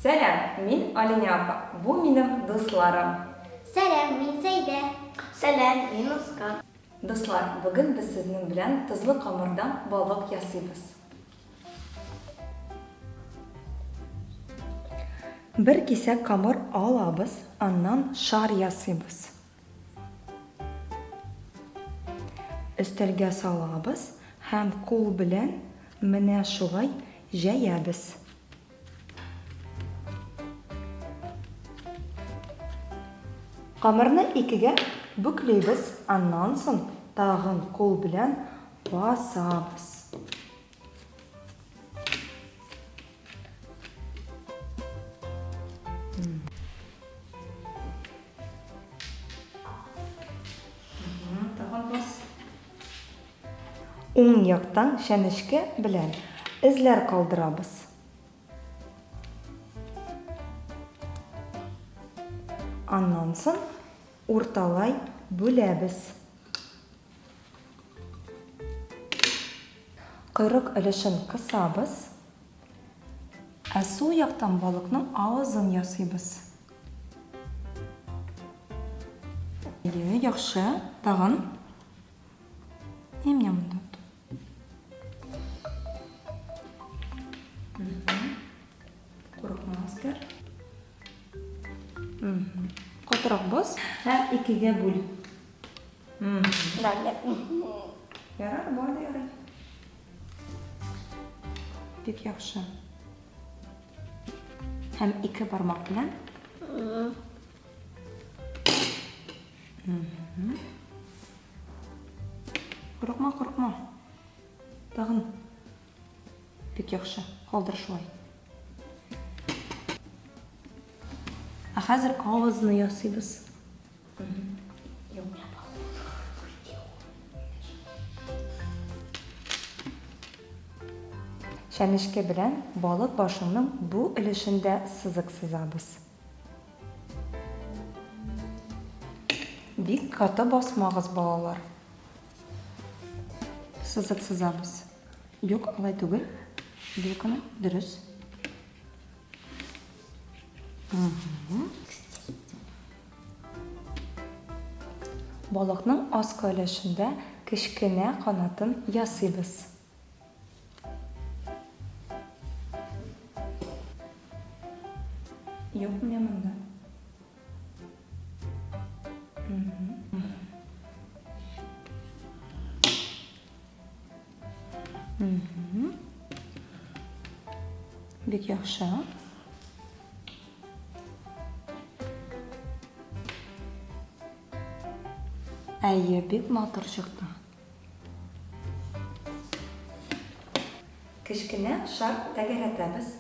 Сәлам, мин Алиня апа. Бу минем дусларым. Сәлам, мин Сәйдә. Сәлам, мин Оскар. Дуслар, бүген без сезнең белән тозлы камырдан балык ясыйбыз. Бер кисәк камыр алабыз, аннан шар ясыйбыз. Өстәлгә салабыз һәм кул белән менә шулай җәябез. Камырны икегә бүкләйбез, аннан соң тагын кул белән басабыз. Тагын бас. Уң яктан шәнечке белән эзләр калдырабыз. Аннан соң урталай бүләбез. Койрык өлешен кысабыз. Ә сул яктан балыкның авызын ясыйбыз. Яхшы, тагын. Емне монда. Курыкмагыздар. Катырак бас һәм икегә бүл. Ярар, бар ярый. Бик яхшы. Һәм ике бармак белән. Курыкма. Тагын. Бик яхшы. Калдыр шулай. А хәзер авызны ясыйбыз. Шәнечке белән балык башының бу өлешендә сызык сызабыз. Бик каты басмагыз, балалар. Сызык сызабыз. Юк, алай түгел. Бик кына дөрес. Балыкның аскы өлешендә кечкенә канатын ясыйбыз. Юк, менә монда. Бик яхшы. Әйе, бик матур чыкты. Кечкенә шар тәгәрәтәбез.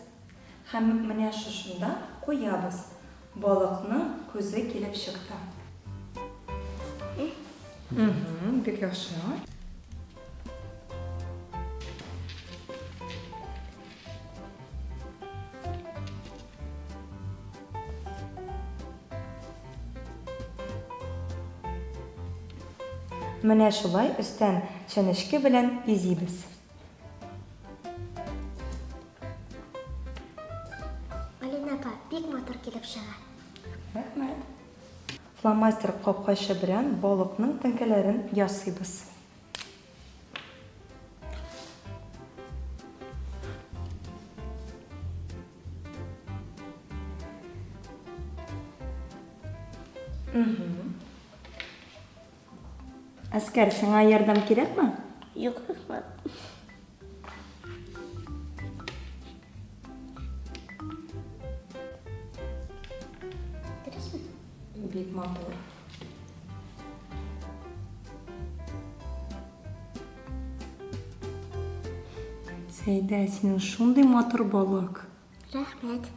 Һәм менә шушында куябыз. Балыкның күзе килеп чыкты. Бик яхшы. Менә шулай өстән шәнечке белән изибез. Алина апа, бик матур килеп чыга. Рәхмәт. Фломастер капкачы белән балыкның тәңкәләрен ясыйбыз. Әскәр, сиңа ярдәм кирәкме? Юк, рәхмәт. Бик матур. Сәйдә, синең шундый матур балык. Рәхмәт.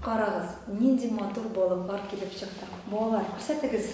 Карагыз, нинди матур балыклар килеп чыкты. Балалар, күрсәтегез.